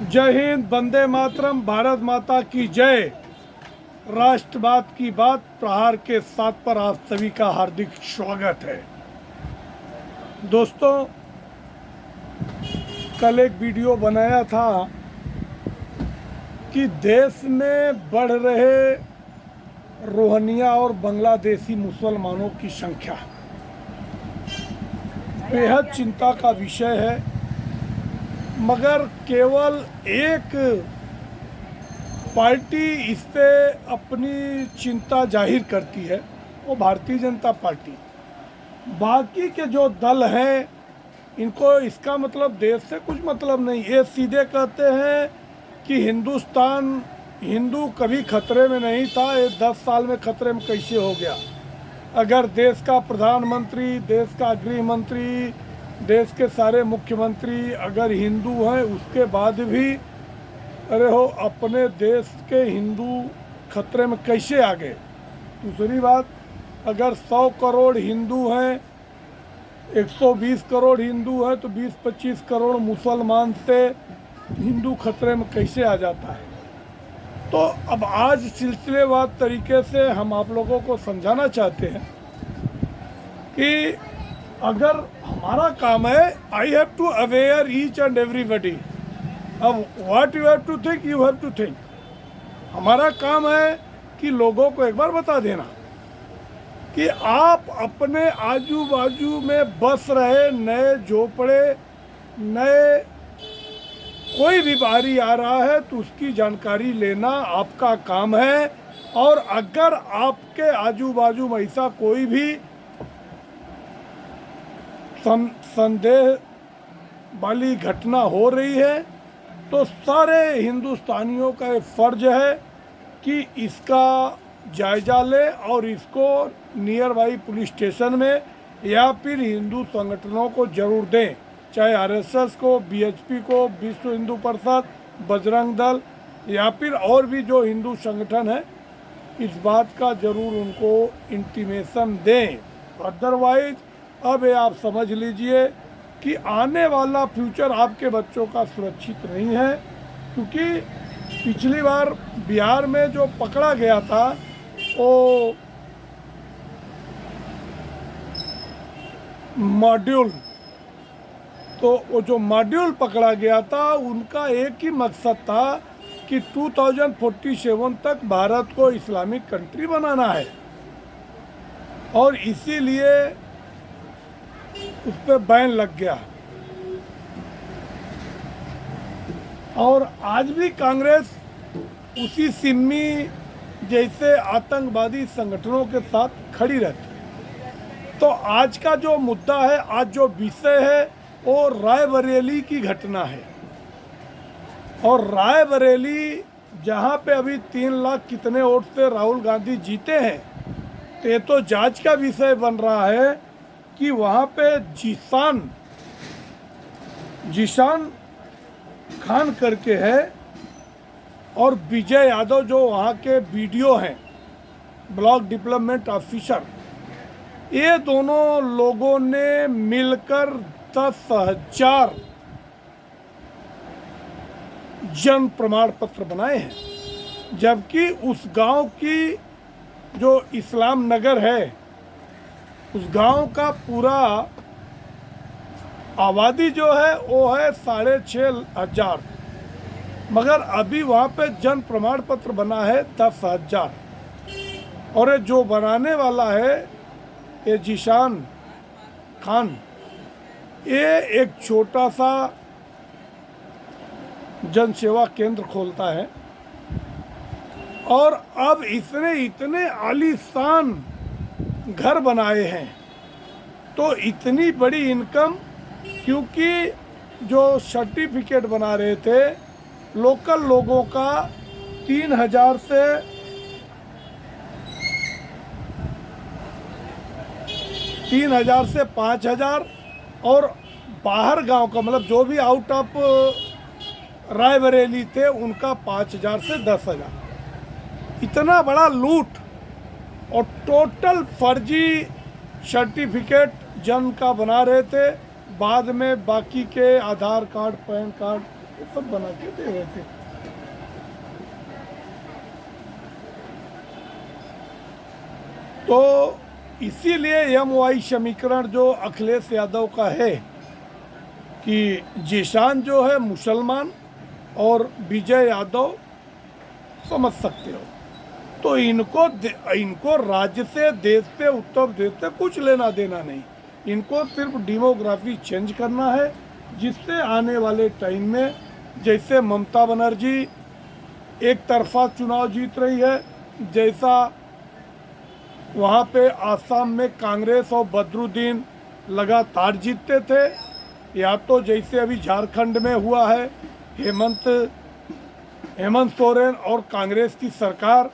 जय हिंद, वंदे मातरम, भारत माता की जय। राष्ट्रवाद की बात प्रहार के 7 पर आप सभी का हार्दिक स्वागत है। दोस्तों, कल एक वीडियो बनाया था कि देश में बढ़ रहे रोहिंग्या और बांग्लादेशी मुसलमानों की संख्या बेहद चिंता का विषय है, मगर केवल एक पार्टी इस पे अपनी चिंता जाहिर करती है, वो भारतीय जनता पार्टी। बाकी के जो दल हैं, इनको इसका मतलब देश से कुछ मतलब नहीं। ये सीधे कहते हैं कि हिंदुस्तान हिंदू कभी खतरे में नहीं था, ये 10 साल में खतरे में कैसे हो गया। अगर देश का प्रधानमंत्री, देश का गृह मंत्री, देश के सारे मुख्यमंत्री अगर हिंदू हैं, उसके बाद भी अरे हो अपने देश के हिंदू खतरे में कैसे आ गए। दूसरी बात, अगर 100 करोड़ हिंदू हैं, 120 करोड़ हिंदू हैं, तो 20-25 करोड़ मुसलमान से हिंदू खतरे में कैसे आ जाता है। तो अब आज सिलसिलेवार तरीके से हम आप लोगों को समझाना चाहते हैं कि अगर हमारा काम है, I have to aware each and everybody. अब what you have to think, you have to think. हमारा काम है कि लोगों को एक बार बता देना कि आप अपने आजू बाजू में बस रहे नए झोपड़े, नए कोई भी बाहरी आ रहा है तो उसकी जानकारी लेना आपका काम है। और अगर आपके आजू बाजू में ऐसा कोई भी संदेह वाली घटना हो रही है तो सारे हिंदुस्तानियों का ये फर्ज है कि इसका जायजा ले और इसको नियर बाई पुलिस स्टेशन में या फिर हिंदू संगठनों को जरूर दें, चाहे आरएसएस को, बीएचपी को, विश्व हिंदू परिषद, बजरंग दल या फिर और भी जो हिंदू संगठन है, इस बात का जरूर उनको इंटीमेशन दें। अदरवाइज अब ये आप समझ लीजिए कि आने वाला फ्यूचर आपके बच्चों का सुरक्षित नहीं है। क्योंकि पिछली बार बिहार में जो पकड़ा गया था वो मॉड्यूल, तो वो जो मॉड्यूल पकड़ा गया था उनका एक ही मकसद था कि 2047 तक भारत को इस्लामिक कंट्री बनाना है, और इसीलिए उस पर बैन लग गया। और आज भी कांग्रेस उसी सिम्मी जैसे आतंकवादी संगठनों के साथ खड़ी रहती है। तो आज का जो मुद्दा है, आज जो विषय है, वो रायबरेली की घटना है। और रायबरेली जहाँ पे अभी 3 लाख कितने वोट से राहुल गांधी जीते हैं, तो ये तो जांच का विषय बन रहा है कि वहाँ पे जीशान खान करके है और विजय यादव जो वहाँ के बीडीओ हैं, ब्लॉक डेवलपमेंट ऑफिसर, ये दोनों लोगों ने मिलकर 10,000 जन्म प्रमाण पत्र बनाए हैं। जबकि उस गांव की जो इस्लाम नगर है, उस गांव का पूरा आबादी जो है वो है 6,500, मगर अभी वहाँ पे जन्म प्रमाण पत्र बना है 10,000। और ये जो बनाने वाला है, ये जीशान खान, ये एक छोटा सा जन सेवा केंद्र खोलता है। और अब इसने इतने आलीशान घर बनाए हैं, तो इतनी बड़ी इनकम, क्योंकि जो सर्टिफिकेट बना रहे थे लोकल लोगों का 3,000 से 5,000, और बाहर गांव का मतलब जो भी आउट ऑफ रायबरेली थे उनका 5,000 से 10,000। इतना बड़ा लूट और टोटल फर्जी सर्टिफिकेट जन्म का बना रहे थे। बाद में बाकी के आधार कार्ड, पैन कार्ड ये सब बना के दे रहे थे। तो इसीलिए MOI समीकरण जो अखिलेश यादव का है कि जिशान जो है मुसलमान और विजय यादव, समझ सकते हो, तो इनको राज्य से, देश से, उत्तर प्रदेश से कुछ लेना देना नहीं। इनको सिर्फ डेमोग्राफी चेंज करना है, जिससे आने वाले टाइम में, जैसे ममता बनर्जी एक तरफा चुनाव जीत रही है, जैसा वहाँ पे आसाम में कांग्रेस और बदरुद्दीन लगातार जीतते थे, या तो जैसे अभी झारखंड में हुआ है हेमंत सोरेन और कांग्रेस की सरकार,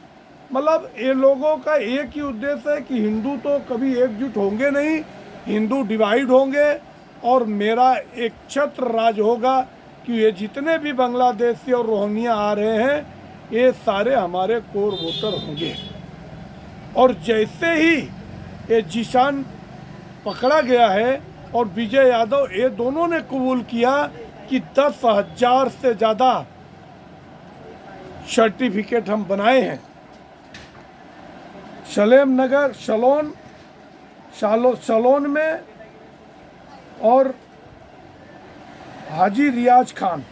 मतलब ये लोगों का एक ही उद्देश्य है कि हिंदू तो कभी एकजुट होंगे नहीं, हिंदू डिवाइड होंगे और मेरा एक छत्र राज होगा कि ये जितने भी बांग्लादेशी और रोहिंग्या आ रहे हैं ये सारे हमारे कोर वोटर होंगे। और जैसे ही ये जिशान पकड़ा गया है और विजय यादव, ये दोनों ने कबूल किया कि 10,000 से ज़्यादा सर्टिफिकेट हम बनाए हैं। सलेम नगर, शलोन में, और हाजी रियाज खान,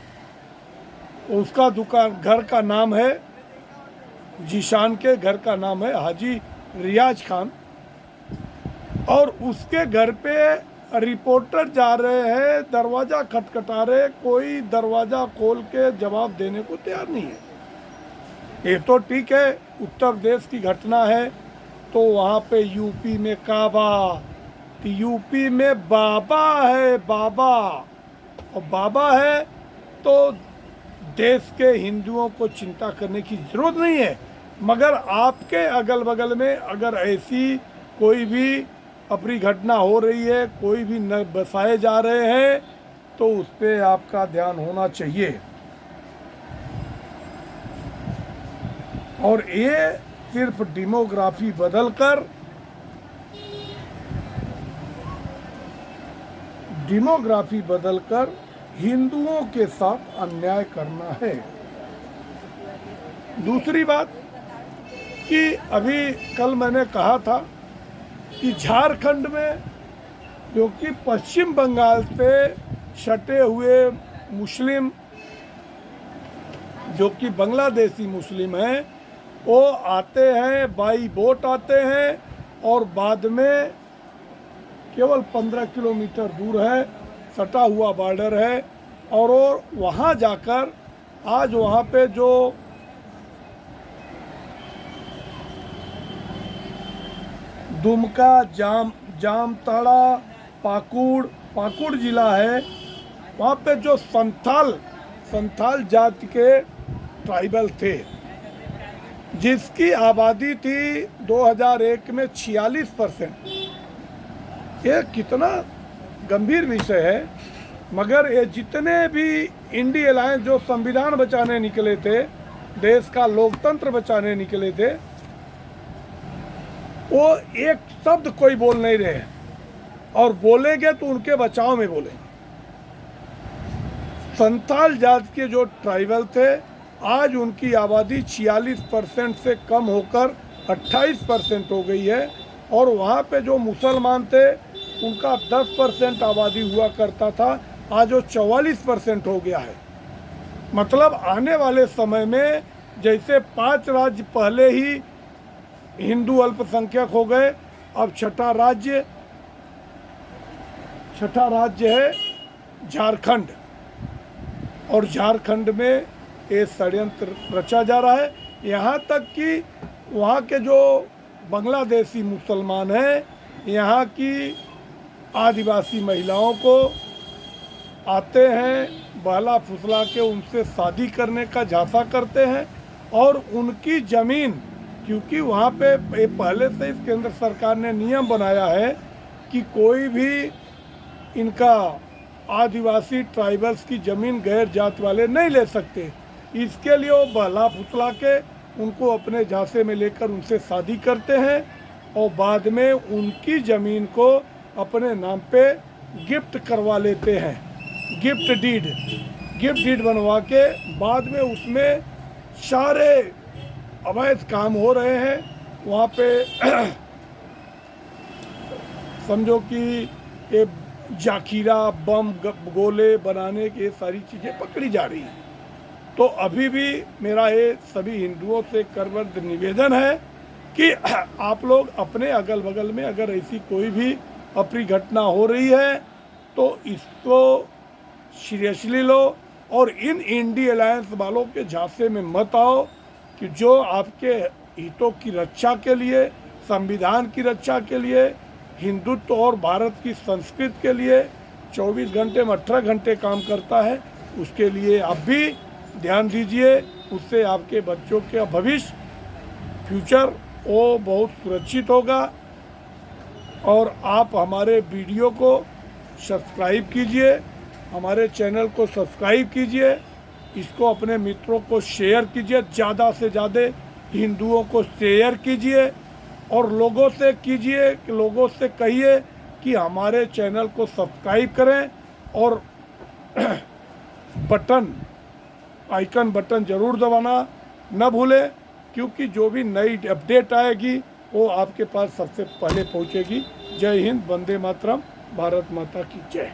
उसका दुकान, घर का नाम है, जिशान के घर का नाम है हाजी रियाज खान, और उसके घर पे रिपोर्टर जा रहे हैं, दरवाज़ा खटखटा रहे, कोई दरवाज़ा खोल के जवाब देने को तैयार नहीं है। ये तो ठीक है, उत्तर प्रदेश की घटना है, तो वहाँ पे यूपी में काबा, तो यूपी में बाबा है, बाबा, और बाबा है तो देश के हिंदुओं को चिंता करने की ज़रूरत नहीं है। मगर आपके अगल बगल में अगर ऐसी कोई भी अपनी घटना हो रही है, कोई भी न बसाए जा रहे हैं, तो उस पर आपका ध्यान होना चाहिए। और ये सिर्फ डेमोग्राफी बदलकर हिंदुओं के साथ अन्याय करना है। दूसरी बात कि अभी कल मैंने कहा था कि झारखंड में, जो कि पश्चिम बंगाल से सटे हुए मुस्लिम, जो कि बांग्लादेशी मुस्लिम हैं, वो आते हैं, बाई बोट आते हैं, और बाद में केवल 15 किलोमीटर दूर है, सटा हुआ बॉर्डर है, और वो वहाँ जाकर आज वहाँ पे जो दुमका, जामताड़ा, पाकुड़ जिला है, वहाँ पे जो संथाल जाति के ट्राइबल थे, जिसकी आबादी थी 2001 में 46%। ये कितना गंभीर विषय है। मगर ये जितने भी इंडिया अलायंस जो संविधान बचाने निकले थे, देश का लोकतंत्र बचाने निकले थे, वो एक शब्द कोई बोल नहीं रहे, और बोलेंगे तो उनके बचाव में बोलेंगे। संथाल जाति के जो ट्राइबल थे, आज उनकी आबादी 46% से कम होकर 28% हो गई है, और वहाँ पे जो मुसलमान थे उनका 10% आबादी हुआ करता था, आज वो 44% हो गया है। मतलब आने वाले समय में जैसे 5 राज्य पहले ही हिंदू अल्पसंख्यक हो गए, अब छठा राज्य है झारखंड, और झारखंड में ये षड्यंत्र रचा जा रहा है। यहाँ तक कि वहाँ के जो बांग्लादेशी मुसलमान हैं, यहाँ की आदिवासी महिलाओं को आते हैं, बहला फुसला के उनसे शादी करने का झांसा करते हैं, और उनकी ज़मीन, क्योंकि वहाँ पे पहले से इस केंद्र सरकार ने नियम बनाया है कि कोई भी इनका आदिवासी ट्राइबल्स की ज़मीन गैर जात वाले नहीं ले सकते। इसके लिए वो बहला फुसला के उनको अपने झांसे में लेकर उनसे शादी करते हैं, और बाद में उनकी ज़मीन को अपने नाम पे गिफ्ट करवा लेते हैं, गिफ्ट डीड। गिफ्ट डीड बनवा के बाद में उसमें सारे अवैध काम हो रहे हैं वहाँ पे। समझो कि ये जाखीरा बम गोले बनाने की ये सारी चीज़ें पकड़ी जा रही हैं। तो अभी भी मेरा ये सभी हिंदुओं से करबद्ध निवेदन है कि आप लोग अपने अगल बगल में अगर ऐसी कोई भी अप्रिय घटना हो रही है तो इसको सीरियसली लो और इन इंडी अलायंस वालों के झांसे में मत आओ कि जो आपके हितों की रक्षा के लिए, संविधान की रक्षा के लिए, हिंदुत्व और भारत की संस्कृति के लिए 24 घंटे में 18 घंटे काम करता है। उसके लिए आप भी ध्यान दीजिए, उससे आपके बच्चों का भविष्य, फ्यूचर वो बहुत सुरक्षित होगा। और आप हमारे वीडियो को सब्सक्राइब कीजिए, हमारे चैनल को सब्सक्राइब कीजिए, इसको अपने मित्रों को शेयर कीजिए, ज़्यादा से ज़्यादा हिंदुओं को शेयर कीजिए और लोगों से कीजिए कि लोगों से कहिए कि हमारे चैनल को सब्सक्राइब करें और आइकन बटन ज़रूर दबाना न भूलें, क्योंकि जो भी नई अपडेट आएगी वो आपके पास सबसे पहले पहुंचेगी। जय हिंद, वंदे मातरम, भारत माता की जय।